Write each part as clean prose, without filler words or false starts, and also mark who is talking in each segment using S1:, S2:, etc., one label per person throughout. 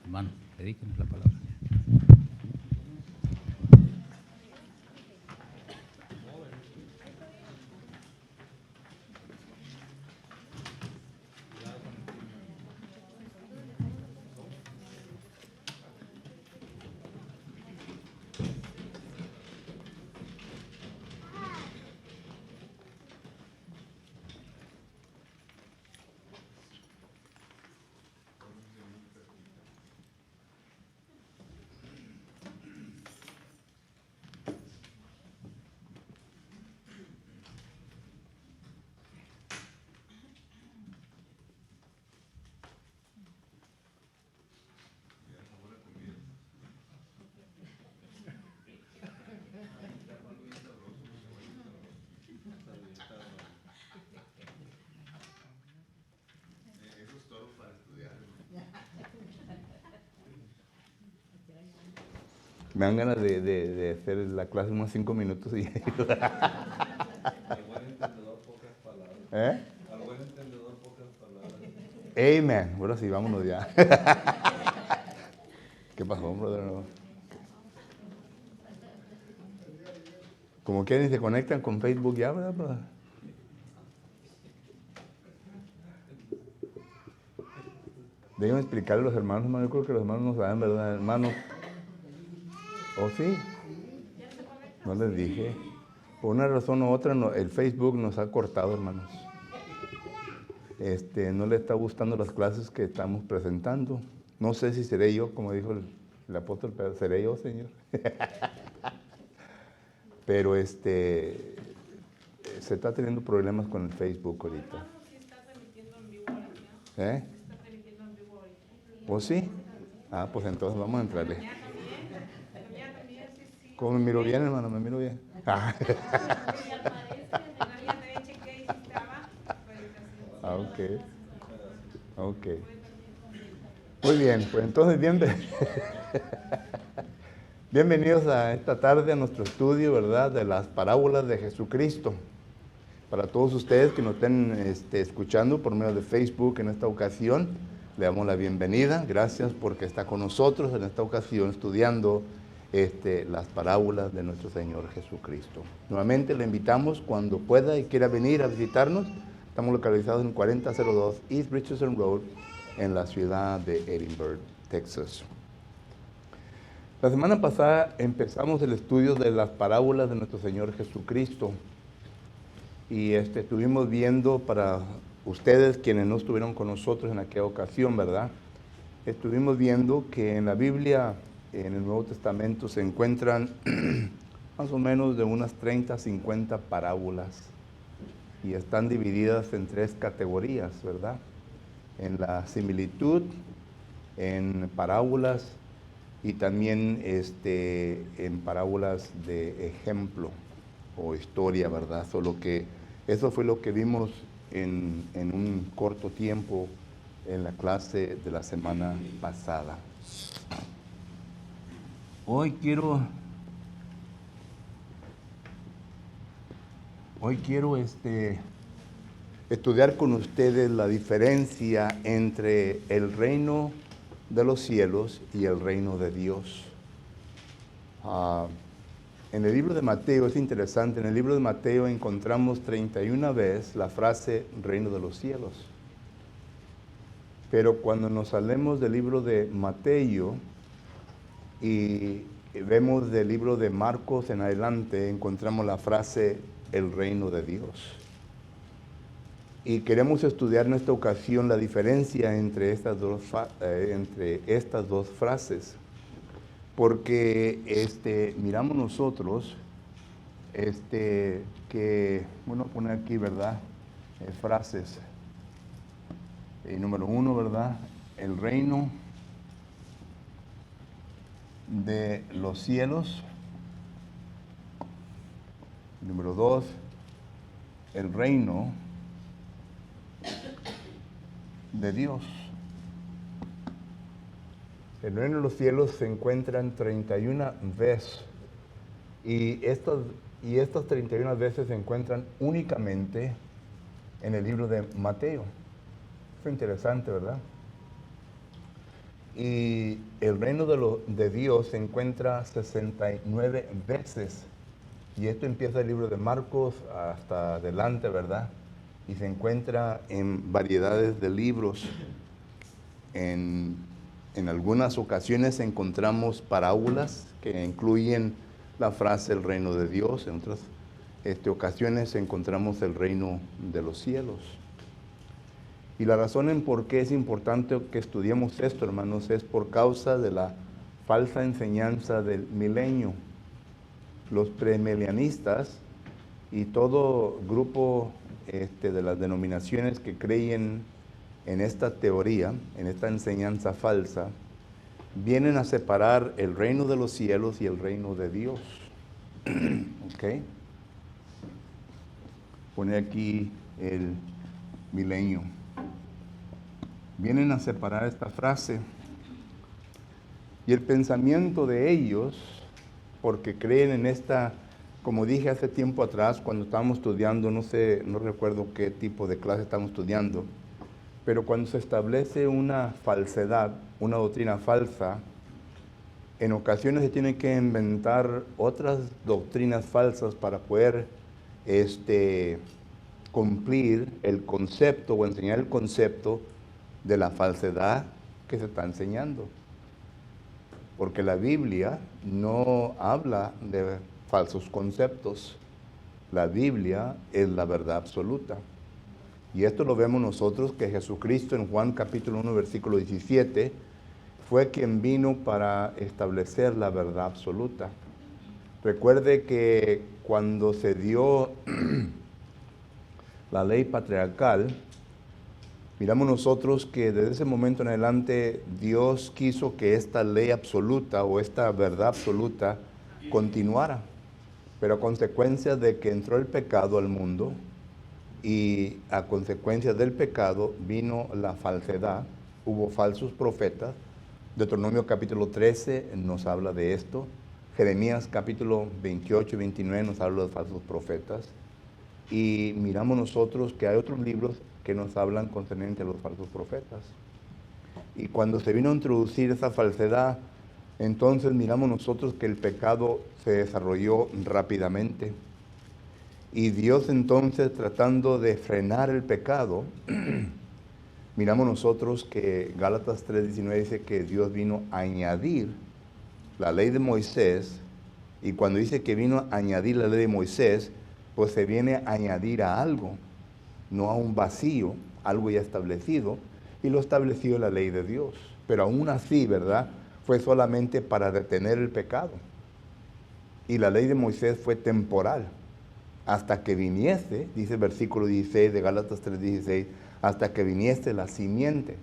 S1: Hermano, dedíquenos la palabra.
S2: Me dan ganas de hacer la clase unos 5 minutos y...
S3: Al buen entendedor, pocas palabras.
S2: ¿Eh?
S3: Al buen entendedor, pocas palabras.
S2: Amen. Bueno, sí, vámonos ya. ¿Qué pasó, brother? Como quieren, se conectan con Facebook ya, ¿verdad, brother? Déjenme explicarle a los hermanos, hermano. Yo creo que los hermanos no saben, ¿verdad, hermanos? ¿Oh, sí? No les dije. Por una razón u otra, el Facebook nos ha cortado, hermanos. No le está gustando las clases que estamos presentando. No sé si seré yo, como dijo el apóstol Pedro, seré yo, Señor. Pero se está teniendo problemas con el Facebook ahorita.
S4: Sí está transmitiendo en vivo ahorita.
S2: ¿Eh?
S4: Está transmitiendo en vivo ahorita.
S2: ¿Oh, sí? Ah, pues entonces vamos a entrarle.
S4: Ya también, sí.
S2: ¿Cómo me miro bien, hermano? ¿Me miro bien? Ah.
S4: Ya también chequé y sí estaba.
S2: Ah, ok. Muy bien, pues entonces bienvenidos a esta tarde a nuestro estudio, ¿verdad?, de las parábolas de Jesucristo. Para todos ustedes que nos estén escuchando por medio de Facebook en esta ocasión, le damos la bienvenida. Gracias porque está con nosotros en esta ocasión estudiando las parábolas de nuestro Señor Jesucristo. Nuevamente le invitamos cuando pueda y quiera venir a visitarnos. Estamos localizados en 4002 East Richardson Road en la ciudad de Edinburgh, Texas. La semana pasada empezamos el estudio de las parábolas de nuestro Señor Jesucristo. Y estuvimos viendo para ustedes, quienes no estuvieron con nosotros en aquella ocasión, ¿verdad? Estuvimos viendo que en la Biblia, en el Nuevo Testamento, se encuentran más o menos de unas 30, 50 parábolas. Y están divididas en 3 categorías, ¿verdad? En la similitud, en parábolas y también en parábolas de ejemplo o historia, ¿verdad? Solo que eso fue lo que vimos en un corto tiempo en la clase de la semana pasada. Hoy quiero estudiar con ustedes la diferencia entre el reino de los cielos y el reino de Dios. En el libro de Mateo, es interesante, en el libro de Mateo encontramos 31 veces la frase reino de los cielos. Pero cuando nos salemos del libro de Mateo y vemos del libro de Marcos en adelante, encontramos la frase el reino de Dios. Y queremos estudiar en esta ocasión la diferencia entre estas dos frases. Porque miramos nosotros que, bueno, poner aquí, ¿verdad? Frases. Número 1, ¿verdad? El reino de los cielos. Número 2, el reino de Dios. El reino de los cielos se encuentran 31 veces y estas 31 veces se encuentran únicamente en el libro de Mateo. Es interesante, ¿verdad? Y el reino de Dios se encuentra 69 veces. Y esto empieza el libro de Marcos hasta adelante, ¿verdad? Y se encuentra en variedades de libros. En algunas ocasiones encontramos parábolas que incluyen la frase el reino de Dios. En otras ocasiones encontramos el reino de los cielos. Y la razón en por qué es importante que estudiemos esto, hermanos, es por causa de la falsa enseñanza del milenio. Los premilenianistas y todo grupo de las denominaciones que creen en esta teoría, en esta enseñanza falsa, vienen a separar el reino de los cielos y el reino de Dios. ¿Ok? Pone aquí el milenio. Vienen a separar esta frase. Y el pensamiento de ellos, porque creen en esta, como dije hace tiempo atrás, cuando estábamos estudiando, no recuerdo qué tipo de clase estábamos estudiando, pero cuando se establece una falsedad, una doctrina falsa, en ocasiones se tienen que inventar otras doctrinas falsas para poder cumplir el concepto o enseñar el concepto de la falsedad que se está enseñando. Porque la Biblia no habla de falsos conceptos. La Biblia es la verdad absoluta. Y esto lo vemos nosotros, que Jesucristo en Juan capítulo 1, versículo 17, fue quien vino para establecer la verdad absoluta. Recuerde que cuando se dio la ley patriarcal, miramos nosotros que desde ese momento en adelante Dios quiso que esta ley absoluta o esta verdad absoluta continuara. Pero a consecuencia de que entró el pecado al mundo y a consecuencia del pecado vino la falsedad, hubo falsos profetas. Deuteronomio capítulo 13 nos habla de esto. Jeremías capítulo 28 y 29 nos habla de falsos profetas. Y miramos nosotros que hay otros libros que nos hablan concerniente a los falsos profetas. Y cuando se vino a introducir esa falsedad, entonces miramos nosotros que el pecado se desarrolló rápidamente. Y Dios entonces, tratando de frenar el pecado, miramos nosotros que Gálatas 3:19 dice que Dios vino a añadir la ley de Moisés. Y cuando dice que vino a añadir la ley de Moisés, pues se viene a añadir a algo, no a un vacío, algo ya establecido, y lo establecido la ley de Dios. Pero aún así, ¿verdad? Fue solamente para detener el pecado. Y la ley de Moisés fue temporal, hasta que viniese, dice el versículo 16 de Gálatas 3:16, hasta que viniese la simiente.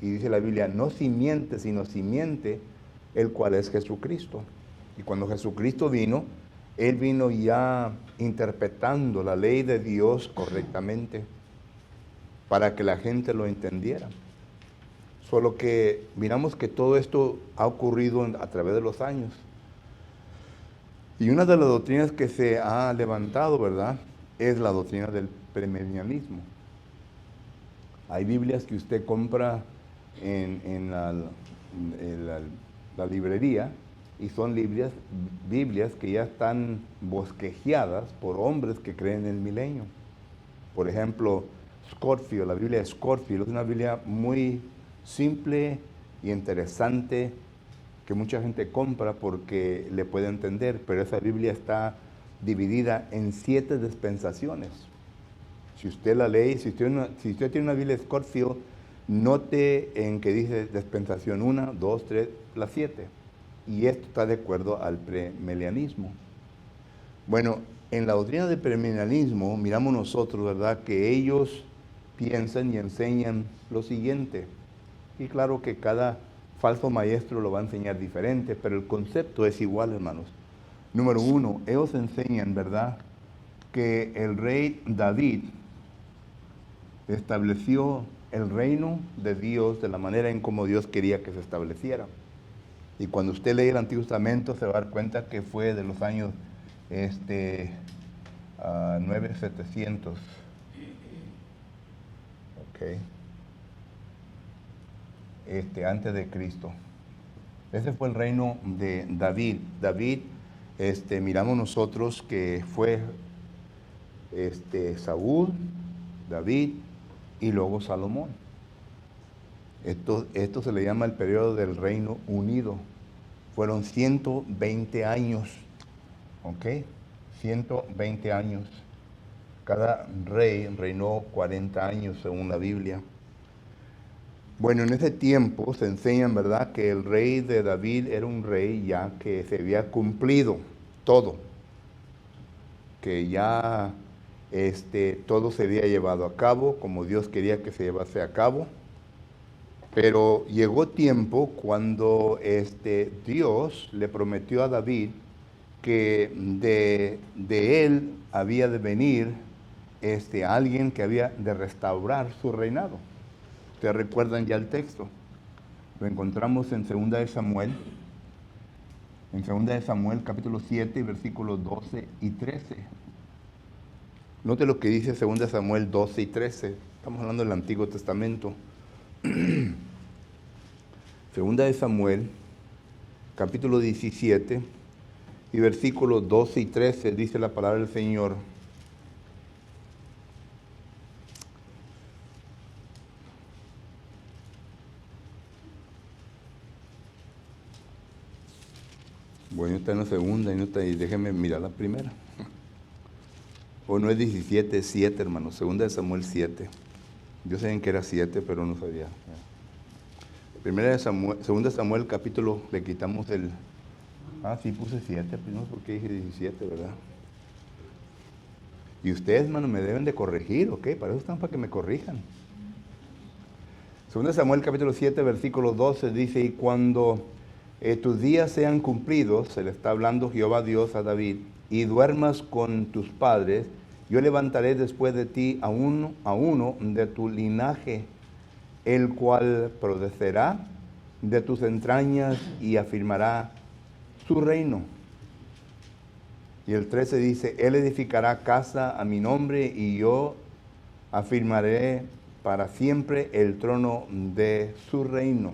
S2: Y dice la Biblia, no simiente, sino simiente, el cual es Jesucristo. Y cuando Jesucristo vino, Él vino ya interpretando la ley de Dios correctamente para que la gente lo entendiera. Solo que miramos que todo esto ha ocurrido a través de los años. Y una de las doctrinas que se ha levantado, ¿verdad?, es la doctrina del premilenialismo. Hay Biblias que usted compra en la librería, y son Biblias que ya están bosquejeadas por hombres que creen en el milenio. Por ejemplo, Scofield, la Biblia de Scofield, es una Biblia muy simple y interesante que mucha gente compra porque le puede entender, pero esa Biblia está dividida en 7 dispensaciones. Si usted la lee, si usted tiene una Biblia de Scofield, note en que dice dispensación 1, 2, 3, las 7. Y esto está de acuerdo al premilenialismo. Bueno, en la doctrina del premilenialismo miramos nosotros, ¿verdad?, que ellos piensan y enseñan lo siguiente. Y claro que cada falso maestro lo va a enseñar diferente, pero el concepto es igual, hermanos. Número 1, ellos enseñan, ¿verdad?, que el rey David estableció el reino de Dios de la manera en como Dios quería que se estableciera. Y cuando usted lee el Antiguo Testamento se va a dar cuenta que fue de los años 9700. Ok. antes de Cristo. Ese fue el reino de David. David, miramos nosotros que fue Saúl, David y luego Salomón. Esto se le llama el periodo del Reino Unido. Fueron 120 años, ¿ok? 120 años. Cada rey reinó 40 años según la Biblia. Bueno, en ese tiempo se enseña, ¿verdad?, que el rey de David era un rey ya que se había cumplido todo. Que ya todo se había llevado a cabo como Dios quería que se llevase a cabo. Pero llegó tiempo cuando Dios le prometió a David que de él había de venir alguien que había de restaurar su reinado. Ustedes recuerdan ya el texto. Lo encontramos en 2 de Samuel. En 2 de Samuel capítulo 7, versículos 12 y 13. Note lo que dice 2 de Samuel 12 y 13. Estamos hablando del Antiguo Testamento. 2 de Samuel, capítulo 17, y versículos 12 y 13, dice la palabra del Señor. Bueno, está en la segunda y déjenme mirar la primera. O no es 17, es 7, hermano. 2 de Samuel 7. Yo sabía que era 7, pero no sabía. 2 de Samuel, capítulo, le quitamos el... sí, puse 7, pero no sé por qué dije 17, ¿verdad? Y ustedes, hermano, me deben de corregir, ¿ok? Para eso están, para que me corrijan. 2 de Samuel, capítulo 7, versículo 12, dice, y cuando tus días sean cumplidos, se le está hablando Jehová Dios a David, y duermas con tus padres, yo levantaré después de ti a uno de tu linaje, el cual procederá de tus entrañas y afirmará su reino. Y el 13 dice, él edificará casa a mi nombre y yo afirmaré para siempre el trono de su reino.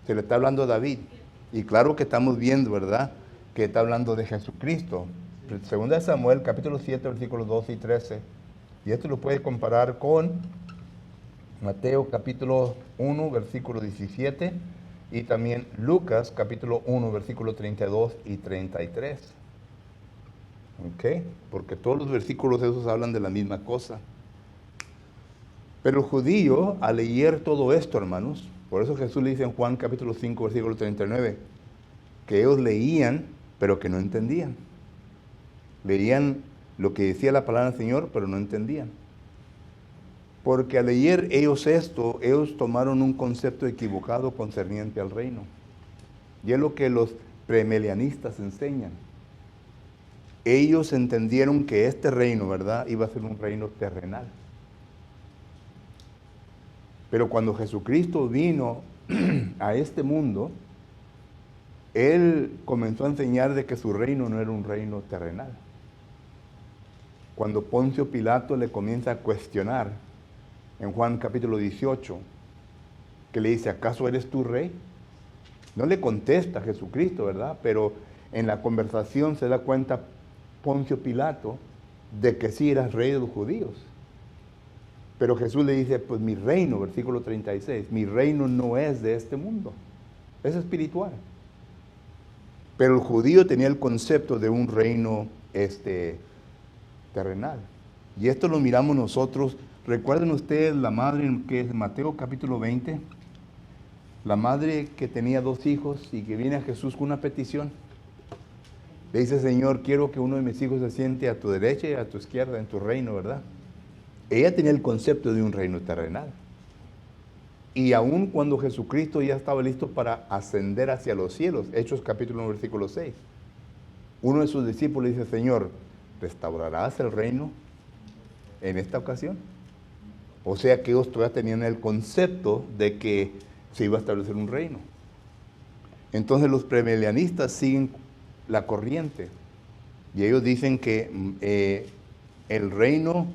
S2: Se le está hablando a David. Y claro que estamos viendo, ¿verdad?, que está hablando de Jesucristo. 2 de Samuel, capítulo 7, versículos 12 y 13. Y esto lo puede comparar con Mateo, capítulo 1, versículo 17. Y también Lucas, capítulo 1, versículo 32 y 33. ¿Ok? Porque todos los versículos esos hablan de la misma cosa. Pero el judío, al leer todo esto, hermanos, por eso Jesús le dice en Juan capítulo 5, versículo 39, que ellos leían, pero que no entendían. Leían lo que decía la palabra del Señor, pero no entendían. Porque al leer ellos esto, ellos tomaron un concepto equivocado concerniente al reino. Y es lo que los premilenianistas enseñan. Ellos entendieron que este reino, ¿verdad?, iba a ser un reino terrenal. Pero cuando Jesucristo vino a este mundo, Él comenzó a enseñar de que su reino no era un reino terrenal. Cuando Poncio Pilato le comienza a cuestionar, en Juan capítulo 18, que le dice, ¿acaso eres tú rey? No le contesta Jesucristo, ¿verdad? Pero en la conversación se da cuenta Poncio Pilato de que sí eras rey de los judíos. Pero Jesús le dice, pues mi reino, versículo 36, mi reino no es de este mundo, es espiritual. Pero el judío tenía el concepto de un reino terrenal. Y esto lo miramos nosotros. ¿Recuerden ustedes la madre que es Mateo capítulo 20? La madre que tenía 2 hijos y que viene a Jesús con una petición. Le dice, Señor, quiero que uno de mis hijos se siente a tu derecha y a tu izquierda en tu reino, ¿verdad? Ella tenía el concepto de un reino terrenal. Y aun cuando Jesucristo ya estaba listo para ascender hacia los cielos, Hechos capítulo 1, versículo 6, uno de sus discípulos dice, Señor, ¿restaurarás el reino en esta ocasión? O sea que ellos todavía tenían el concepto de que se iba a establecer un reino. Entonces los premilenianistas siguen la corriente y ellos dicen que el reino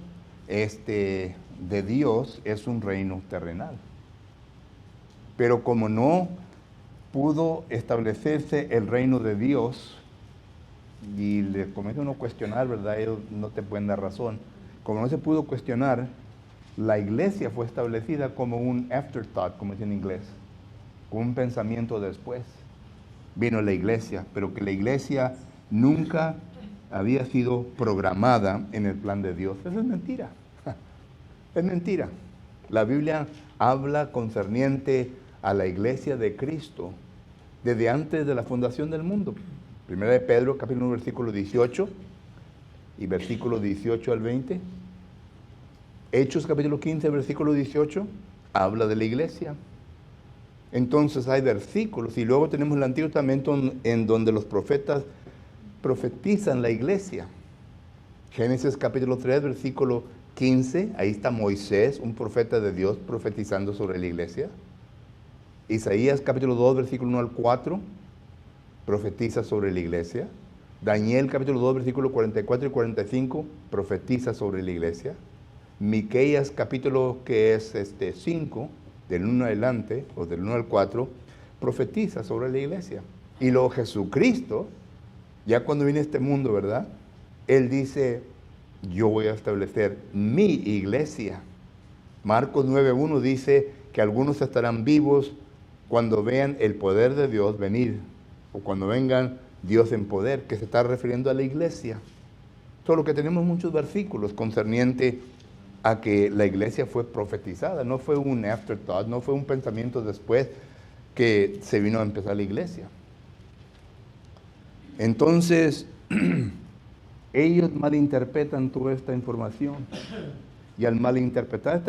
S2: de Dios es un reino terrenal. Pero como no pudo establecerse el reino de Dios, y le comienza uno a cuestionar, ¿verdad? Ellos no te pueden dar razón. Como no se pudo cuestionar, la iglesia fue establecida como un afterthought, como dice en inglés, como un pensamiento después. Vino la iglesia, pero que la iglesia nunca había sido programada en el plan de Dios. Eso es mentira. Es mentira. La Biblia habla concerniente a la iglesia de Cristo desde antes de la fundación del mundo. Primera de Pedro, capítulo 1, versículo 18 y versículo 18 al 20. Hechos, capítulo 15, versículo 18, habla de la iglesia. Entonces hay versículos y luego tenemos el Antiguo Testamento en donde los profetas profetizan la iglesia. Génesis capítulo 3, versículo 15, ahí está Moisés, un profeta de Dios, profetizando sobre la iglesia. Isaías capítulo 2, versículo 1 al 4, profetiza sobre la iglesia. Daniel capítulo 2, versículo 44 y 45, profetiza sobre la iglesia. Miqueas capítulo que es 5, del 1 adelante, o del 1 al 4, profetiza sobre la iglesia. Y luego Jesucristo, ya cuando viene a este mundo, ¿verdad? Él dice, yo voy a establecer mi iglesia. Marcos 9:1 dice que algunos estarán vivos cuando vean el poder de Dios venir, o cuando vengan Dios en poder, que se está refiriendo a la iglesia. Solo que tenemos muchos versículos concerniente a que la iglesia fue profetizada, no fue un afterthought, no fue un pensamiento después que se vino a empezar la iglesia. Entonces, ellos malinterpretan toda esta información. Y al malinterpretar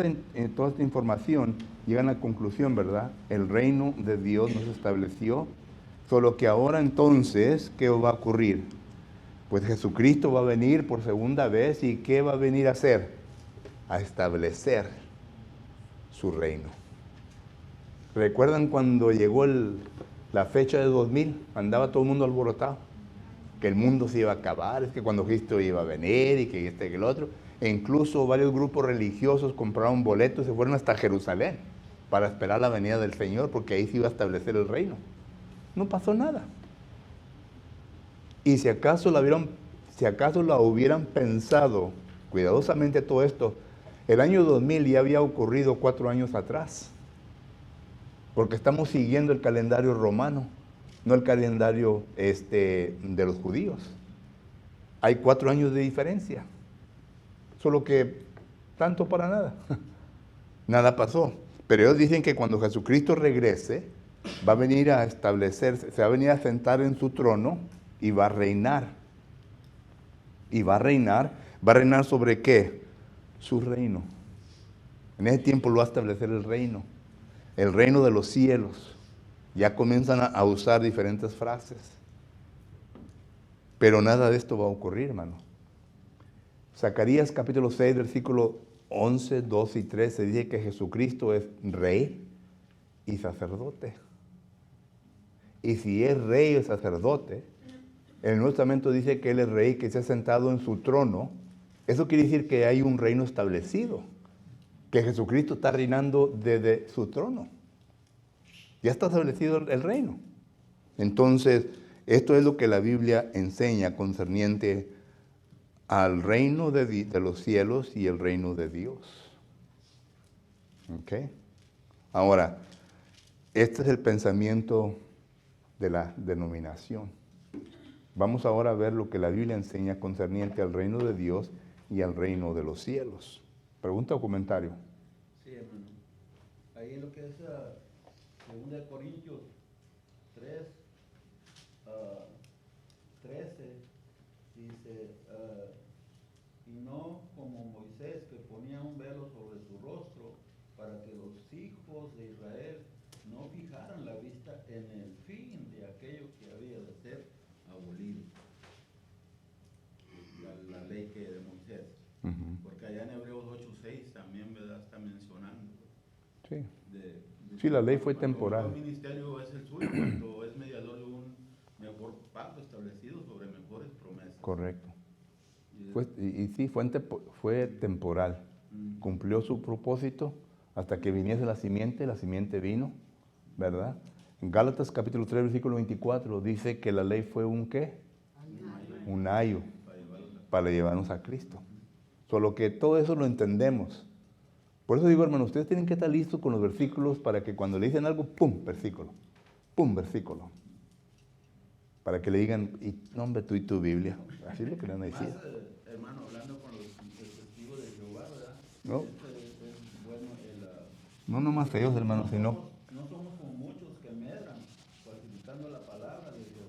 S2: toda esta información, llegan a la conclusión, ¿verdad? El reino de Dios no se estableció, solo que ahora entonces, ¿qué va a ocurrir? Pues Jesucristo va a venir por segunda vez, ¿y qué va a venir a hacer? A establecer su reino. ¿Recuerdan cuando llegó la fecha de 2000? Andaba todo el mundo alborotado, que el mundo se iba a acabar, es que cuando Cristo iba a venir y que que el otro. E incluso varios grupos religiosos compraron boletos y se fueron hasta Jerusalén para esperar la venida del Señor, porque ahí se iba a establecer el reino. No pasó nada. Y si acaso la hubieran pensado cuidadosamente todo esto, el año 2000 ya había ocurrido 4 años atrás, porque estamos siguiendo el calendario romano, no el calendario de los judíos. Hay 4 años de diferencia, solo que tanto para nada. Nada pasó. Pero ellos dicen que cuando Jesucristo regrese, va a venir a establecerse, se va a venir a sentar en su trono y va a reinar. Y va a reinar ¿sobre qué? Su reino. En ese tiempo lo va a establecer el reino de los cielos. Ya comienzan a usar diferentes frases. Pero nada de esto va a ocurrir, hermano. Zacarías capítulo 6, versículo 11, 12 y 13 dice que Jesucristo es rey y sacerdote. Y si es rey o sacerdote, en el Nuevo Testamento dice que Él es rey, que se ha sentado en su trono. Eso quiere decir que hay un reino establecido, que Jesucristo está reinando desde su trono. Ya está establecido el reino. Entonces, esto es lo que la Biblia enseña concerniente al reino de los cielos y el reino de Dios. ¿Ok? Ahora, este es el pensamiento de la denominación. Vamos ahora a ver lo que la Biblia enseña concerniente al reino de Dios y al reino de los cielos. ¿Pregunta o comentario?
S1: Sí, hermano. Ahí en lo que es 2 Corintios 3, 13, dice, y no como Moisés, que ponía un velo sobre su rostro, para que los hijos de Israel no fijaran la vista en el fin de aquello que había de ser abolido. La ley que de Moisés. Porque allá en Hebreos 8:6 también, ¿verdad?, está mencionando.
S2: Sí. Sí, la ley fue temporal.
S1: El ministerio es el suyo cuando es mediador de un mejor pacto establecido sobre mejores promesas.
S2: Correcto. Sí, fue temporal. Cumplió su propósito hasta que viniese la simiente vino ¿verdad? En Gálatas capítulo 3, versículo 24, dice que la ley fue un ¿qué? Un ayo para llevarnos a Cristo. Solo que todo eso lo entendemos. Por eso digo, hermano, ustedes tienen que estar listos con los versículos para que cuando le dicen algo, ¡pum! Versículo. ¡Pum! Versículo. Para que le digan, no, hombre, tú y tu Biblia. Así es lo que le van a decir.
S1: Más, hermano, hablando con los testigos de Jehová, ¿verdad?
S2: No.
S1: Es bueno
S2: No nomás ellos, hermano, sino
S1: no somos como muchos que medran falsificando la palabra de Dios,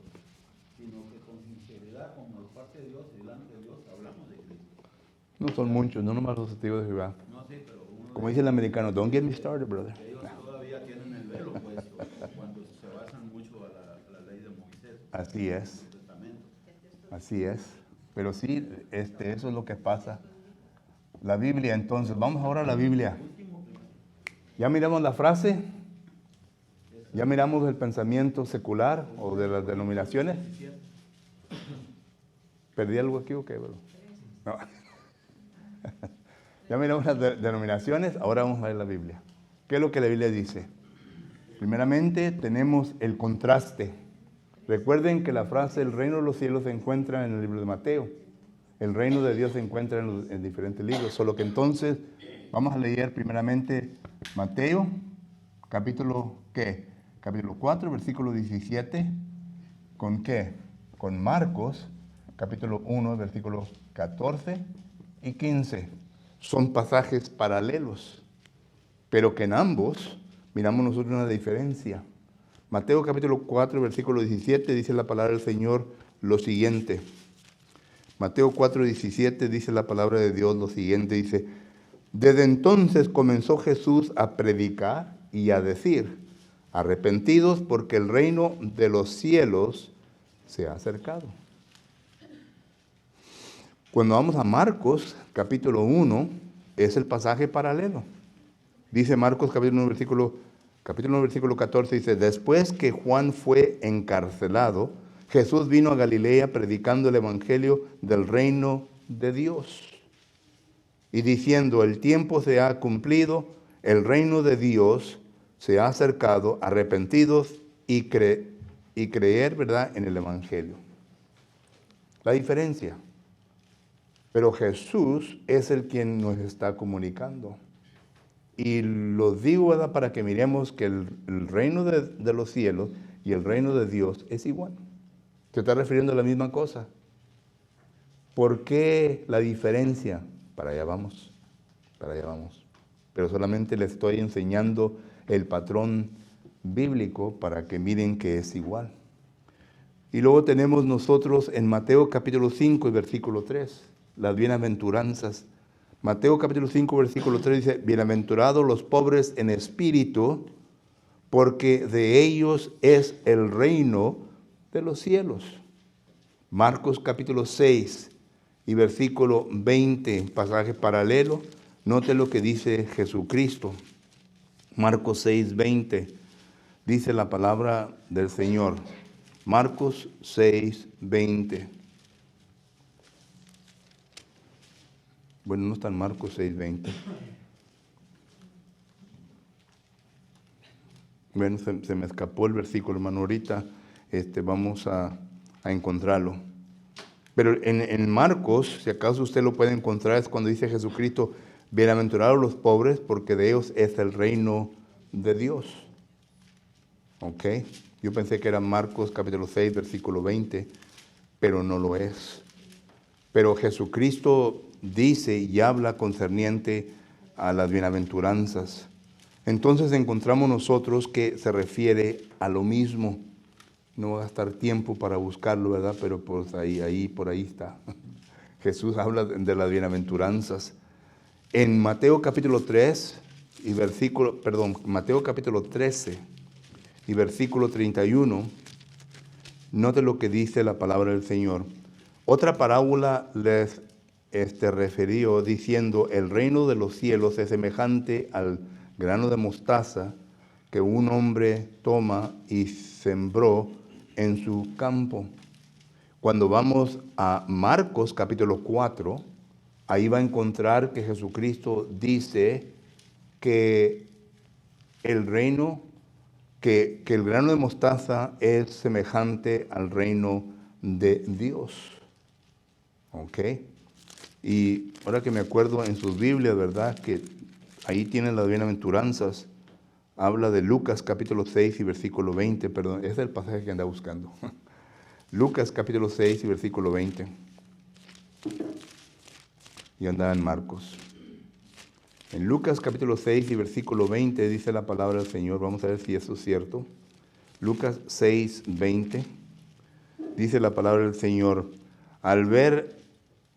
S1: sino que con sinceridad, como de parte de Dios y delante de Dios, hablamos de Cristo.
S2: no son muchos, no nomás los testigos de Jehová.
S1: No, sí, pero uno
S2: Como dice el americano, don't get me started, brother.
S1: ellos todavía tienen el velo puesto cuando se basan mucho a la ley de Moisés,
S2: Así es,
S1: su testamento.
S2: así es. Pero sí, eso es lo que pasa. La Biblia, entonces, vamos ahora a la Biblia. Ya miramos la frase, ya miramos el pensamiento secular o de las denominaciones. ¿Perdí algo aquí o qué, bro? No. Ya miramos las denominaciones, ahora vamos a ver la Biblia. ¿Qué es lo que la Biblia dice? Primeramente tenemos el contraste. Recuerden que la frase el reino de los cielos se encuentra en el libro de Mateo. El reino de Dios se encuentra en diferentes libros. Solo que entonces vamos a leer primeramente Mateo, capítulo ¿qué? Capítulo 4, versículo 17. ¿Con qué? Con Marcos, capítulo 1, versículos 14 y 15. Son pasajes paralelos, pero que en ambos miramos nosotros una diferencia. Mateo capítulo 4, versículo 17 dice la palabra del Señor lo siguiente. Mateo 4, 17 dice la palabra de Dios lo siguiente, dice, desde entonces comenzó Jesús a predicar y a decir, arrepentidos porque el reino de los cielos se ha acercado. Cuando vamos a Marcos capítulo 1, es el pasaje paralelo. Dice Marcos capítulo 1, versículo 14, dice, después que Juan fue encarcelado, Jesús vino a Galilea predicando el evangelio del reino de Dios y diciendo, el tiempo se ha cumplido, el reino de Dios se ha acercado, arrepentidos y creer, ¿verdad?, en el evangelio. La diferencia. Pero Jesús es el quien nos está comunicando. Y lo digo, ¿verdad?, para que miremos que el reino de los cielos y el reino de Dios es igual. Se está refiriendo a la misma cosa. ¿Por qué la diferencia? Para allá vamos, para allá vamos. Pero solamente les estoy enseñando el patrón bíblico para que miren que es igual. Y luego tenemos nosotros en Mateo capítulo 5 y versículo 3, las bienaventuranzas. Mateo capítulo 5, versículo 3 dice, bienaventurados los pobres en espíritu, porque de ellos es el reino de los cielos. Marcos capítulo 6 y versículo 20, pasaje paralelo, note lo que dice Jesucristo. Marcos 6, 20, dice la palabra del Señor. Marcos 6, 20. Bueno, no está en Marcos 6, 20. Bueno, se me escapó el versículo, hermano. Ahorita vamos a encontrarlo. Pero en Marcos, si acaso usted lo puede encontrar, es cuando dice Jesucristo, bienaventurados los pobres, porque de ellos es el reino de Dios. ¿Ok? Yo pensé que era Marcos capítulo 6, versículo 20, pero no lo es. Pero Jesucristo dice y habla concerniente a las bienaventuranzas. Entonces encontramos nosotros que se refiere a lo mismo. No va a gastar tiempo para buscarlo, ¿verdad? Pero pues por ahí está. Jesús habla de las bienaventuranzas. En Mateo capítulo 3 y Mateo capítulo 13 y versículo 31, note lo que dice la palabra del Señor. Otra parábola les refirió diciendo, el reino de los cielos es semejante al grano de mostaza que un hombre toma y sembró en su campo. Cuando vamos a Marcos capítulo 4, ahí va a encontrar que Jesucristo dice que el reino que el grano de mostaza es semejante al reino de Dios. ¿Ok? Y ahora que me acuerdo en sus Biblias, ¿verdad? Que ahí tienen las bienaventuranzas. Habla de Lucas capítulo 6 y versículo 20, perdón, ese es el pasaje que andaba buscando. Lucas capítulo 6 y versículo 20. Y andaba en Marcos. En Lucas capítulo 6 y versículo 20 dice la palabra del Señor. Vamos a ver si eso es cierto. Lucas 6, 20. Dice la palabra del Señor. Al ver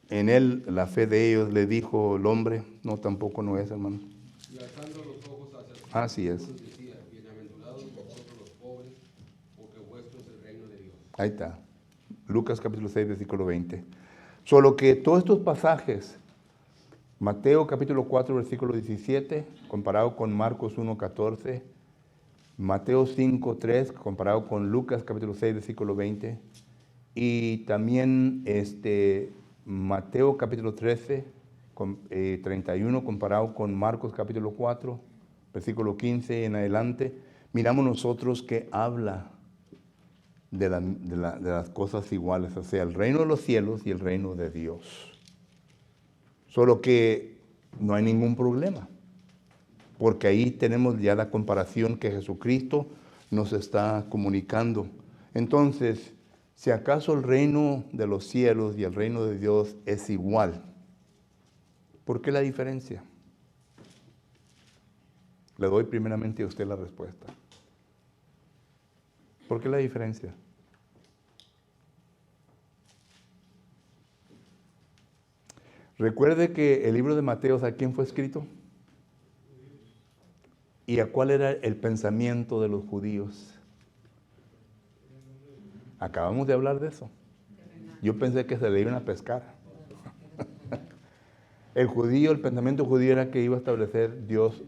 S2: en él la fe de ellos, le dijo el hombre. No, tampoco no es, hermano.
S5: Y alzando los ojos hacia el
S2: Así es.
S5: cielo, decía, bienaventurados vosotros los pobres, porque vuestro es el reino de Dios.
S2: Ahí está. Lucas capítulo 6, versículo 20. Solo que todos estos pasajes, Mateo capítulo 4, versículo 17, comparado con Marcos 1, 14, Mateo 5, 3, comparado con Lucas capítulo 6, versículo 20, y también Mateo capítulo 13, 31, comparado con Marcos capítulo 4, versículo 15 en adelante, miramos nosotros que habla de las cosas iguales, o sea, el reino de los cielos y el reino de Dios. Solo que no hay ningún problema, porque ahí tenemos ya la comparación que Jesucristo nos está comunicando. Entonces, si acaso el reino de los cielos y el reino de Dios es igual, ¿por qué la diferencia? Le doy primeramente a usted la respuesta. ¿Por qué la diferencia? Recuerde que el libro de Mateo, ¿a quién fue escrito? ¿Y a cuál era el pensamiento de los judíos? Acabamos de hablar de eso. Yo pensé que se le iban a pescar. El pensamiento judío era que iba a establecer Dios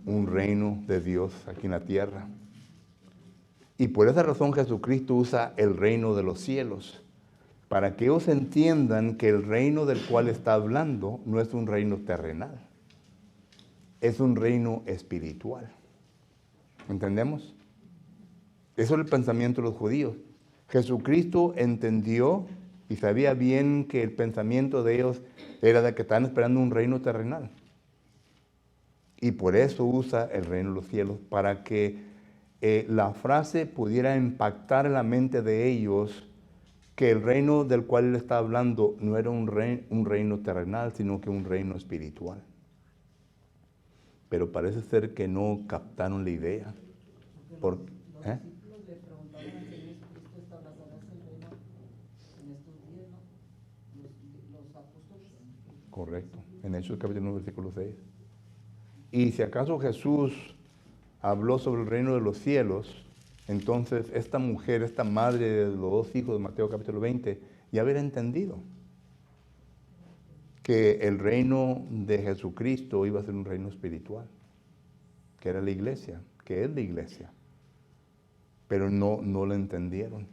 S2: un reino de Dios aquí en la tierra. Y por esa razón Jesucristo usa el reino de los cielos, para que ellos entiendan que el reino del cual está hablando no es un reino terrenal, es un reino espiritual. ¿Entendemos? Eso es el pensamiento de los judíos. Jesucristo entendió y sabía bien que el pensamiento de ellos era de que estaban esperando un reino terrenal. Y por eso usa el reino de los cielos, para que la frase pudiera impactar en la mente de ellos que el reino del cual él está hablando no era un reino terrenal, sino que un reino espiritual. Pero parece ser que no captaron la idea.
S6: Los discípulos le preguntaron al Señor Jesucristo, ¿establecerás el reino en estos días, no? Los apóstoles.
S2: Correcto, en Hechos capítulo 1, versículo 6. Y si acaso Jesús habló sobre el reino de los cielos, entonces esta mujer, esta madre de los dos hijos de Mateo capítulo 20, ya hubiera entendido que el reino de Jesucristo iba a ser un reino espiritual, que era la iglesia, que es la iglesia. Pero no lo entendieron.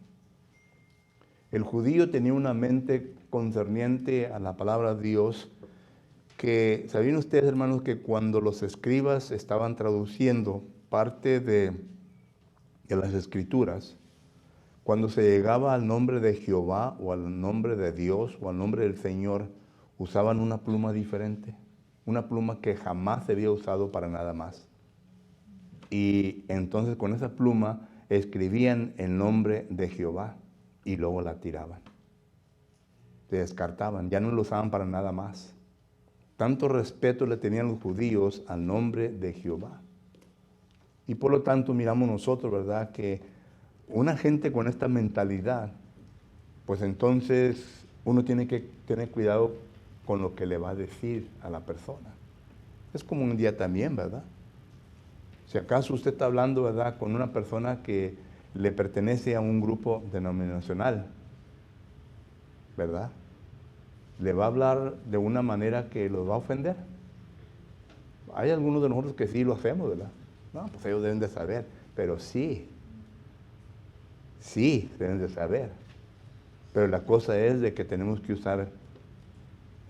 S2: El judío tenía una mente concerniente a la palabra de Dios, que, ¿sabían ustedes, hermanos, que cuando los escribas estaban traduciendo parte de las escrituras, cuando se llegaba al nombre de Jehová o al nombre de Dios o al nombre del Señor, usaban una pluma diferente, una pluma que jamás se había usado para nada más? Y entonces con esa pluma escribían el nombre de Jehová y luego la tiraban. Se descartaban, ya no lo usaban para nada más. Tanto respeto le tenían los judíos al nombre de Jehová. Y por lo tanto miramos nosotros, ¿verdad?, que una gente con esta mentalidad, pues entonces uno tiene que tener cuidado con lo que le va a decir a la persona. Es como un día también, ¿verdad? Si acaso usted está hablando, ¿verdad?, con una persona que le pertenece a un grupo denominacional, ¿verdad?, le va a hablar de una manera que los va a ofender. Hay algunos de nosotros que sí lo hacemos, ¿verdad? No, pues ellos deben de saber, pero sí deben de saber. Pero la cosa es de que tenemos que usar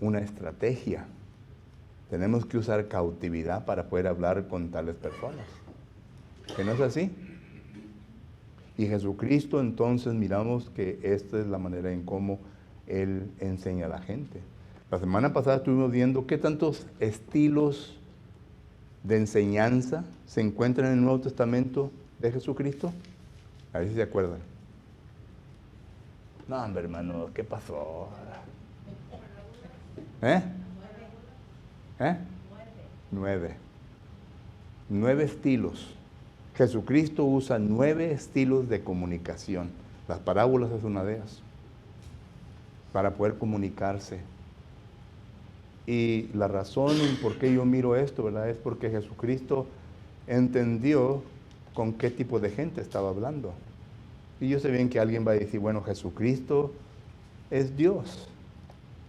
S2: una estrategia. Tenemos que usar cautividad para poder hablar con tales personas. ¿Que no es así? Y Jesucristo, entonces miramos que esta es la manera en cómo Él enseña a la gente. La semana pasada estuvimos viendo qué tantos estilos de enseñanza se encuentran en el Nuevo Testamento de Jesucristo. A ver si se acuerdan. No, hombre, hermano, ¿qué pasó? ¿Eh? 9. 9 estilos. Jesucristo usa 9 estilos de comunicación. Las parábolas es una de ellas. Para poder comunicarse. Y la razón en por qué yo miro esto, ¿verdad? Es porque Jesucristo entendió con qué tipo de gente estaba hablando. Y yo sé bien que alguien va a decir, bueno, Jesucristo es Dios.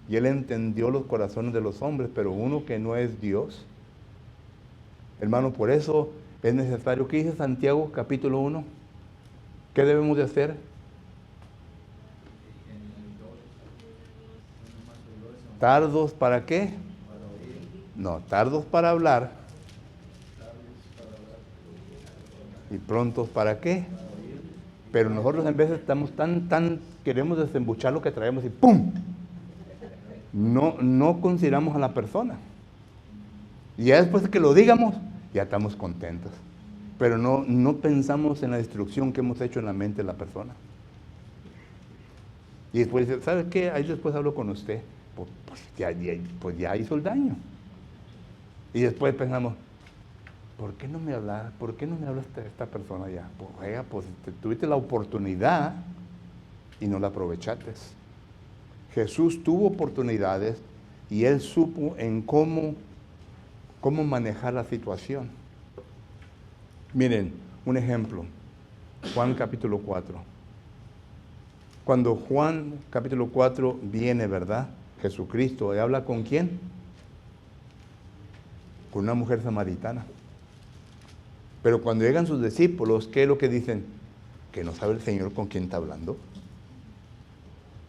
S2: Y Él entendió los corazones de los hombres, pero uno que no es Dios. Hermano, por eso es necesario. ¿Qué dice Santiago capítulo 1? ¿Qué debemos de hacer? ¿Tardos para qué? No, tardos para hablar. ¿Y prontos para qué? Pero nosotros en vez estamos queremos desembuchar lo que traemos y ¡pum! No consideramos a la persona. Y ya después de que lo digamos, ya estamos contentos. Pero no pensamos en la destrucción que hemos hecho en la mente de la persona. Y después dice, ¿sabe qué? Ahí después hablo con usted. Pues ya hizo el daño. Y después pensamos, ¿por qué no me habla esta persona ya? Pues oiga, pues tuviste la oportunidad y no la aprovechaste. Jesús tuvo oportunidades y Él supo en cómo manejar la situación. Miren, un ejemplo. Juan capítulo 4. Cuando Juan capítulo 4 viene, ¿verdad? Jesucristo, ¿y habla con quién? Con una mujer samaritana. Pero cuando llegan sus discípulos, ¿qué es lo que dicen? Que no sabe el Señor con quién está hablando.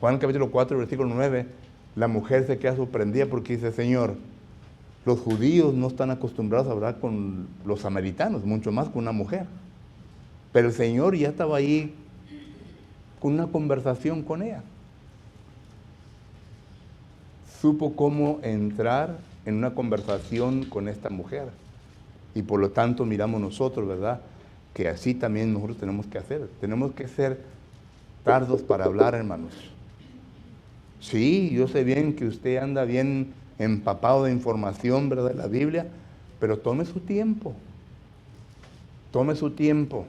S2: Juan capítulo 4, versículo 9, la mujer se queda sorprendida porque dice, Señor, los judíos no están acostumbrados a hablar con los samaritanos, mucho más con una mujer. Pero el Señor ya estaba ahí con una conversación con ella. Supo cómo entrar en una conversación con esta mujer. Y por lo tanto miramos nosotros, ¿verdad? Que así también nosotros tenemos que hacer. Tenemos que ser tardos para hablar, hermanos. Sí, yo sé bien que usted anda bien empapado de información, ¿verdad? De la Biblia, pero tome su tiempo. Tome su tiempo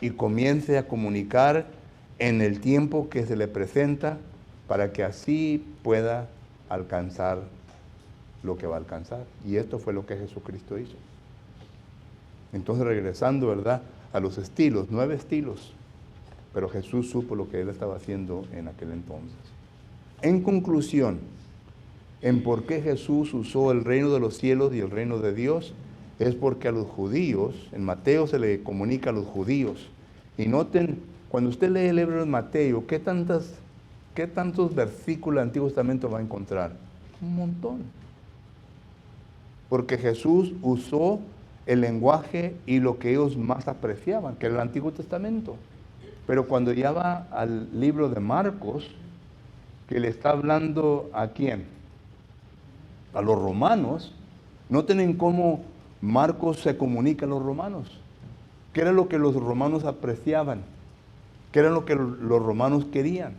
S2: y comience a comunicar en el tiempo que se le presenta para que así pueda alcanzar lo que va a alcanzar. Y esto fue lo que Jesucristo hizo. Entonces, regresando, ¿verdad? A los estilos, 9 estilos. Pero Jesús supo lo que Él estaba haciendo en aquel entonces. En conclusión, en por qué Jesús usó el reino de los cielos y el reino de Dios, es porque a los judíos, en Mateo se le comunica a los judíos. Y noten, cuando usted lee el libro de Mateo, ¿qué tantos versículos del Antiguo Testamento va a encontrar? Un montón. Porque Jesús usó el lenguaje y lo que ellos más apreciaban, que era el Antiguo Testamento. Pero cuando ya va al libro de Marcos, que le está hablando ¿a quién? A los romanos. Noten cómo Marcos se comunica a los romanos. ¿Qué era lo que los romanos apreciaban? ¿Qué era lo que los romanos querían?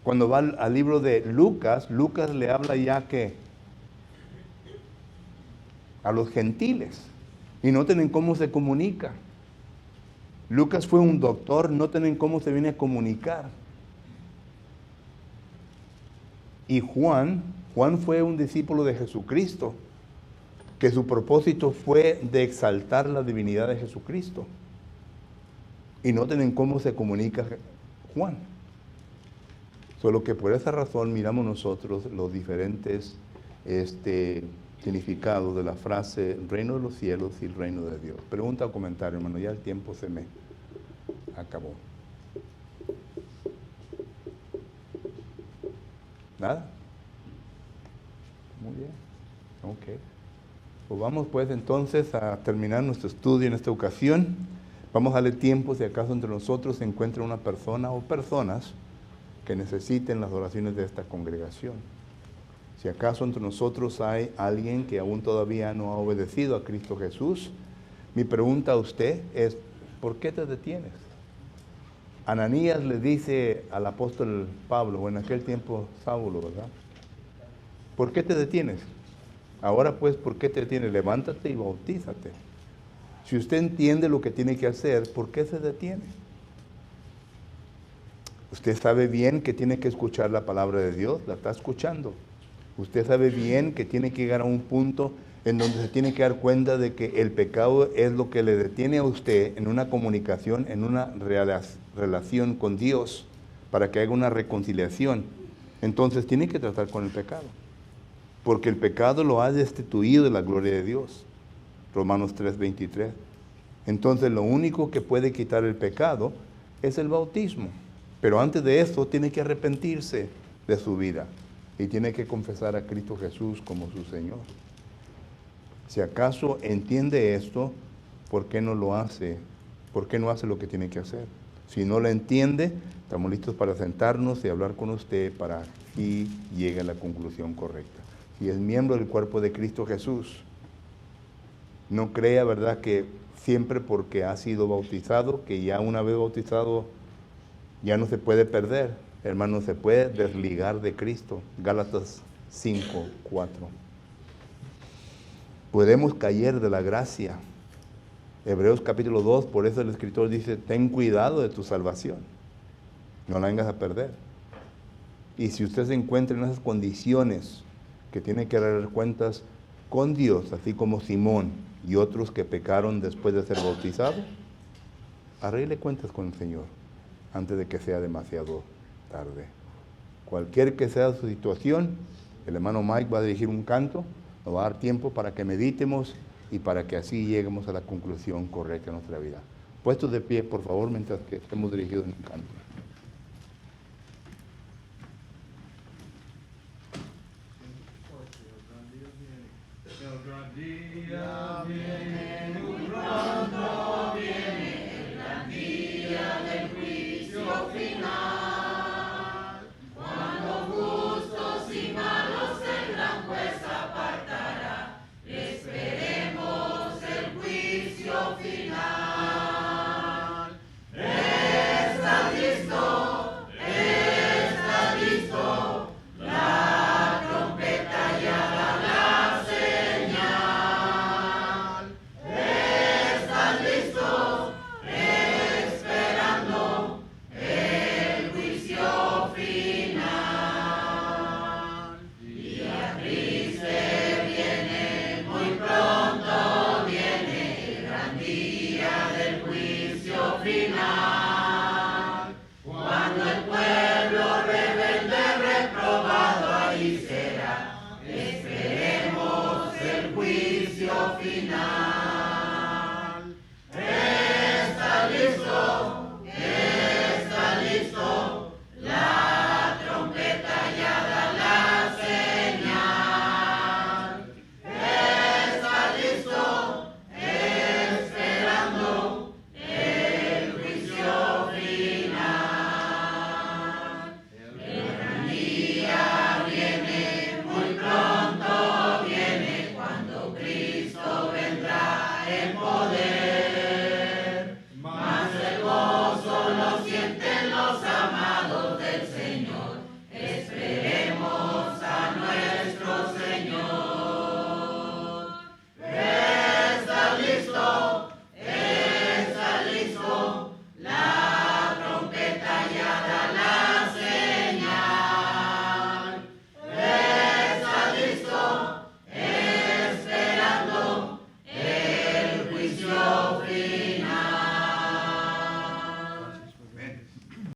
S2: Cuando va al libro de Lucas, Lucas le habla ya que a los gentiles. Y noten cómo se comunica. Lucas fue un doctor, noten cómo se viene a comunicar. Y Juan fue un discípulo de Jesucristo, que su propósito fue de exaltar la divinidad de Jesucristo. Y noten cómo se comunica Juan. Solo que por esa razón miramos nosotros los diferentes significados de la frase reino de los cielos y el reino de Dios. Pregunta o comentario, hermano, ya el tiempo se me acabó. ¿Nada? Muy bien. Ok. Pues vamos pues entonces a terminar nuestro estudio en esta ocasión. Vamos a darle tiempo si acaso entre nosotros se encuentra una persona o personas que necesiten las oraciones de esta congregación. Si acaso entre nosotros hay alguien que aún todavía no ha obedecido a Cristo Jesús, mi pregunta a usted es, ¿por qué te detienes? Ananías le dice al apóstol Pablo, o en aquel tiempo Saulo, ¿verdad? ¿Por qué te detienes? Ahora pues, ¿por qué te detienes? Levántate y bautízate. Si usted entiende lo que tiene que hacer, ¿por qué se detiene? Usted sabe bien que tiene que escuchar la palabra de Dios, la está escuchando. Usted sabe bien que tiene que llegar a un punto en donde se tiene que dar cuenta de que el pecado es lo que le detiene a usted en una comunicación, en una relación con Dios, para que haga una reconciliación. Entonces tiene que tratar con el pecado, porque el pecado lo ha destituido de la gloria de Dios. Romanos 3:23. Entonces lo único que puede quitar el pecado es el bautismo. Pero antes de eso tiene que arrepentirse de su vida y tiene que confesar a Cristo Jesús como su Señor. Si acaso entiende esto, ¿por qué no lo hace? ¿Por qué no hace lo que tiene que hacer? Si no lo entiende, estamos listos para sentarnos y hablar con usted para que llegue a la conclusión correcta. Si es miembro del cuerpo de Cristo Jesús, no crea, ¿verdad?, que siempre porque ha sido bautizado, que ya una vez bautizado, ya no se puede perder. Hermano, se puede desligar de Cristo. Gálatas 5:4. Podemos caer de la gracia. Hebreos capítulo 2, por eso el escritor dice, ten cuidado de tu salvación. No la vengas a perder. Y si usted se encuentra en esas condiciones que tiene que arreglar cuentas con Dios, así como Simón y otros que pecaron después de ser bautizados, arregle cuentas con el Señor antes de que sea demasiado tarde. Cualquier que sea su situación, el hermano Mike va a dirigir un canto, nos va a dar tiempo para que meditemos y para que así lleguemos a la conclusión correcta de nuestra vida. Puestos de pie, por favor, mientras que estemos dirigidos en el canto.
S3: El gran día viene, muy pronto viene, el gran día del juicio final. Cuando justos y malos el gran juez apartará, esperemos el juicio final. ¿Estás listo? ¿Estás listo? La trompeta ya da la señal. ¿Estás listo? Esperando el juicio final. Día triste viene, muy pronto viene el gran día del juicio final.